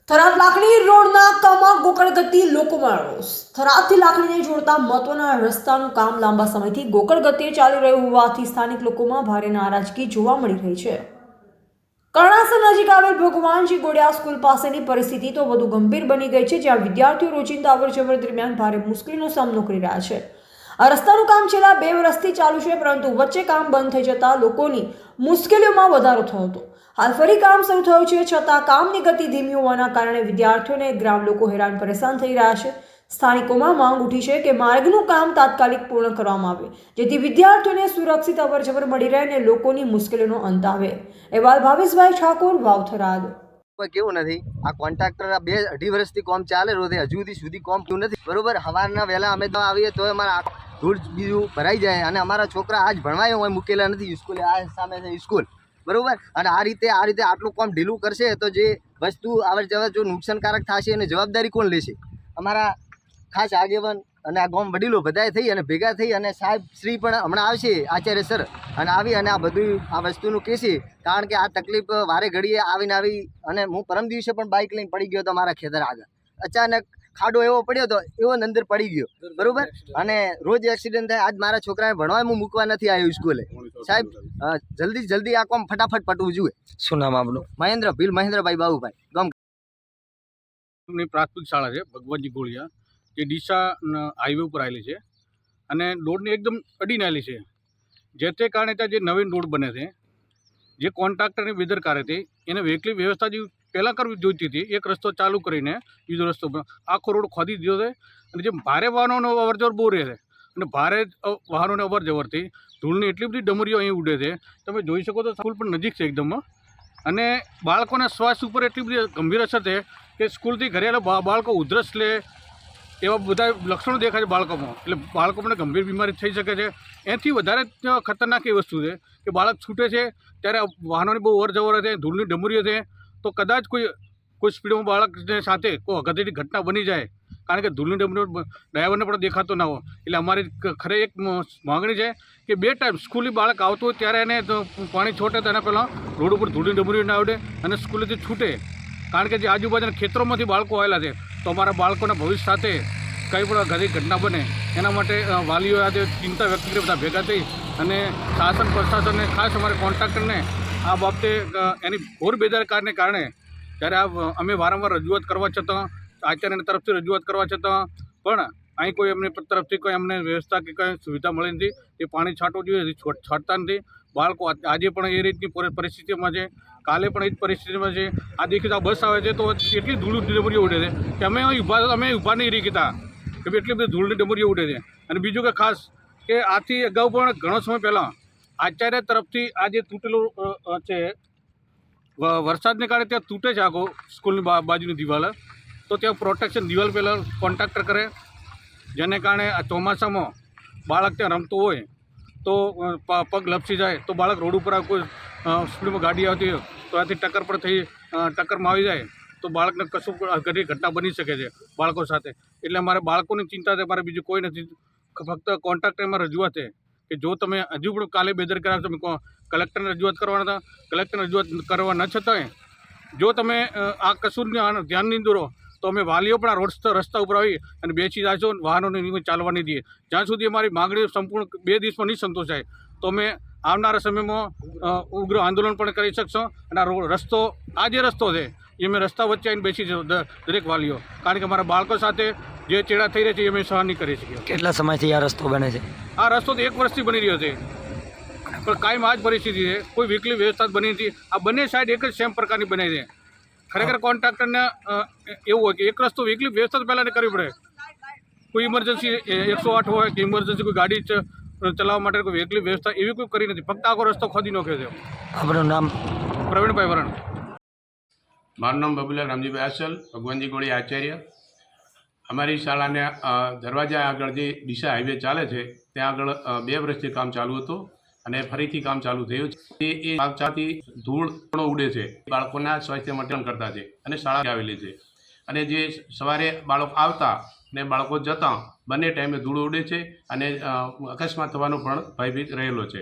થરાદ લાખણી રોડના કામમાં ગોકળગતિ લોકોમાં રોષ. થરાદથી લાખણીને જોડતા મહત્વના રસ્તાનું કામ લાંબા સમયથી ગોકળગતિએ ચાલી રહ્યું હોવાથી સ્થાનિક લોકોમાં ભારે નારાજગી જોવા મળી રહી છે. કર્ણાસર નજીક આવેલ ભગવાનજી ગોડિયા સ્કૂલ પાસેની પરિસ્થિતિ તો વધુ ગંભીર બની ગઈ છે, જ્યાં વિદ્યાર્થીઓ રોજિંદા અવરજવર દરમિયાન ભારે મુશ્કેલીનો સામનો કરી રહ્યા છે. આ રસ્તાનું કામ છેલ્લા 2 વર્ષથી ચાલુ છે, પરંતુ વચ્ચે કામ બંધ થઈ જતા લોકોની મુશ્કેલીઓમાં વધારો થયો હતો. હાલ ફરી કામ શરૂ થયું છે, છતાં કામની ગતિ ધીમી હોવાના કારણે વિદ્યાર્થીઓ અને ગ્રામ લોકો હેરાન પરેશાન થઈ રહ્યા છે. સ્થાનિકોમાં માંગ ઉઠી છે કે માર્ગનું કામ તાત્કાલિક પૂર્ણ કરવામાં આવે, જેથી વિદ્યાર્થીઓને સુરક્ષિત અવરજવર મળી રહે અને લોકોની મુશ્કેલીનો અંત આવે. અહેવાલ ભાવેશભાઈ ઠાકોર, વાવ, થરાદ. કેવું નથી, આ કોન્ટ્રાક્ટર 2-2.5 વર્ષથી કામ ચાલે રહ્યું છે, હજુ સુધી કામ થયું નથી. બરોબર, સવારના વહેલા અમે તો આવીએ તો અમારા ધૂળ બીજું ભરાઈ જાય અને અમારા છોકરા આજ ભણવાય હોય મૂકેલા નથી સ્કૂલે. આ સામે છે સ્કૂલ, બરોબર. અને આ રીતે આટલું કામ ઢીલું કરશે તો જે વસ્તુ અવર જવર જો નુકસાનકારક થશે એની જવાબદારી કોણ લેશે? અમારા ખાસ આગેવાન અને આ ગામ વડીલો બધાએ થઈ અને ભેગા થઈ અને સાહેબ શ્રી પણ હમણાં આવશે, આચાર્ય સર, અને આવી અને આ બધું આ વસ્તુનું કહેશે. કારણ કે આ તકલીફ વારે ઘડીએ આવી અને હું પરમ દિવસે પણ બાઇક લઈને પડી ગયો હતો મારા ખેતર આગળ. અચાનક ખાડો એવો પડ્યો હતો, એવો અંદર પડી ગયો, બરોબર. અને રોજ એક્સિડન્ટ થાય. આજ મારા છોકરાને ભણવા હું મૂકવા નથી આવ્યો સ્કૂલે. સાહેબ જલ્દી આ કામ ફટાફટ પટવું જોઈએ. શું નામ આપનું? મહેન્દ્રભાઈ બાબુભાઈ, ગામ પ્રાથમિક શાળા છે ભગવાનજી ગોળિયા, જે ડીસા હાઈવે ઉપર આવેલી છે અને રોડની એકદમ અડીને આવેલી છે. જે તે કારણે ત્યાં જે નવીન રોડ બને છે, જે કોન્ટ્રાક્ટરની બેદરકારી હતી, એને વહેલી વ્યવસ્થા જે પહેલાં કરવી જોઈતી હતી, એક રસ્તો ચાલુ કરીને બીજો રસ્તો આખો રોડ ખોદી દીધો છે. અને જે ભારે વાહનોનો અવરજવર બહુ રહે છે અને ભારે વાહનોને અવરજવરથી ધૂળની એટલી બધી ડમરીઓ અહીં ઉડે છે, તમે જોઈ શકો તો સ્કૂલ પણ નજીક છે એકદમ. અને બાળકોના સ્વાસ્થ્ય ઉપર એટલી બધી ગંભીર અસર છે કે સ્કૂલથી ઘરે આવેલા બાળકો ઉધરસ લે એવા બધા લક્ષણો દેખાય છે બાળકોમાં. એટલે બાળકોને ગંભીર બીમારી થઈ શકે છે. એનાથી વધારે ખતરનાક એ વસ્તુ છે કે બાળક છૂટે છે ત્યારે વાહનોની બહુ અવરજવર છે, ધૂળની ડમરીઓ છે, તો કદાચ કોઈ સ્પીડમાં બાળકને સાથે કોઈ અગત્યની ઘટના બની જાય. કારણ કે ધૂળની ડમરીઓ ડ્રાઈવરને પણ દેખાતો ના હોય. એટલે અમારી ખરે એક માગણી છે કે 2 ટાઈમ સ્કૂલની બાળક આવતું હોય ત્યારે એને પાણી છોટે તો એના પહેલાં રોડ ઉપર ધૂળની ડમરીઓ ના આવડે અને સ્કૂલેથી છૂટે. કારણ કે જે આજુબાજુના ખેતરોમાંથી બાળકો આવેલા છે, તો અમારા બાળકોના ભવિષ્ય સાથે કંઈ પણ ઘણી ઘટના બને એના માટે વાલીઓ આજે ચિંતા વ્યક્ત કરી બધા ભેગા થઈ અને શાસન પ્રશાસનને ખાસ અમારે કોન્ટ્રાક્ટરને આ બાબતે એની ઘોર બેદરકારીને કારણે જ્યારે અમે વારંવાર રજૂઆત કરવા છતાં, આચાર્યની તરફથી રજૂઆત કરવા છતાં પણ અહીં કોઈ એમની તરફથી કોઈ અમને વ્યવસ્થા કે કંઈ સુવિધા મળી નથી. એ પાણી છાંટવું જોઈએ, છાંટતા નથી. બાળકો આજે પણ એ રીતની પરિસ્થિતિમાં છે, કાલે પણ એ જ પરિસ્થિતિમાં છે. આ દેખીતા બસ આવે છે તો એટલી ધૂળ ડમરીઓ ઉડે છે કે અમે ઊભા નહીં રહી કહેતા કે એટલી બધી ધૂળની ડમરીઓ ઉડે છે. અને બીજું કે ખાસ કે આથી અગાઉ પણ ઘણો સમય પહેલાં આચાર્ય તરફથી આ જે તૂટેલું છે, વરસાદને કારણે ત્યાં તૂટે છે આખો સ્કૂલની બાજુની દિવાલ, તો ત્યાં પ્રોટેક્શન દિવાલ પહેલાં કોન્ટ્રાક્ટર કરે, જેને કારણે આ ચોમાસામાં બાળક ત્યાં રમતું હોય તો પગ લપસી જાય તો બાળક રોડ ઉપર કોઈ સ્પીડમાં ગાડી આવતી હોય તો ત્યાંથી ટક્કરમાં આવી જાય તો બાળકને કશું ઘણી ઘટના બની શકે છે બાળકો સાથે. એટલે અમારે બાળકોની ચિંતા છે, અમારે બીજું કોઈ નથી. ફક્ત કોન્ટ્રાક્ટરમાં રજૂઆત છે કે જો તમે હજુ પણ કાલે બેદરકાર તમે કલેક્ટરને રજૂઆત કરવાના હતા, કલેક્ટરને રજૂઆત કરવા ન છતાંય જો તમે આ કસૂરને ધ્યાન નહીં દોરો તો અમે વાલીઓ પણ આ રસ્તા ઉપર આવી અને બેસી જાશો, વાહનોને ચાલવા નહીં દઈએ. જ્યાં સુધી અમારી માગણી સંપૂર્ણ 2 દિવસમાં નહીં સંતોષાય તો અમે આવનારા સમયમાં ઉગ્ર આંદોલન પણ કરી શકશો. અને આ રસ્તો, આ જે રસ્તો છે એ અમે રસ્તા વચ્ચે આવીને બેસી જશો દરેક વાલીઓ, કારણ કે અમારા બાળકો સાથે જે ચેડા થઈ રહ્યા છે એ અમે સહન નહીં કરી શકીએ. કેટલા સમયથી આ રસ્તો બને છે? આ રસ્તો તો 1 વર્ષથી બની રહ્યો છે, પણ કાયમ આ જ પરિસ્થિતિ છે. કોઈ વીકલી વ્યવસ્થા બની નથી. આ બંને સાઈડ એક જ સેમ પ્રકારની બને છે. ખરેખર કોન્ટ્રાક્ટરને એવું હોય કે એક રસ્તો વીકલી વ્યવસ્થા પહેલાં કરવી પડે. કોઈ ઇમરજન્સી 108 હોય કે ઇમરજન્સી કોઈ ગાડી ચલાવવા માટે કોઈ વીકલી વ્યવસ્થા એવી કોઈ કરી નથી. ફક્ત આખો રસ્તો ખોદી નાખ્યો છે. આપનું નામ? પ્રવીણભાઈ વરણ. મારું નામ બબુલાલ રામજીભાઈ આસલ, ભગવાનજી ગોળિયા આચાર્ય. અમારી શાળાને દરવાજા આગળ જે ડીસા હાઈવે ચાલે છે ત્યાં આગળ 2 વર્ષથી કામ ચાલુ હતું અને ફરીથી કામ ચાલુ થયું છે. એ ચાથી ધૂળ પણ ઉડે છે, બાળકોના સ્વાસ્થ્ય માટે કરતા છે અને શાળા આવેલી છે. અને જે સવારે બાળકો આવતા ને બાળકો જતા બંને ટાઈમે ધૂળ ઉડે છે અને અકસ્માત થવાનો પણ ભયભીત રહેલો છે.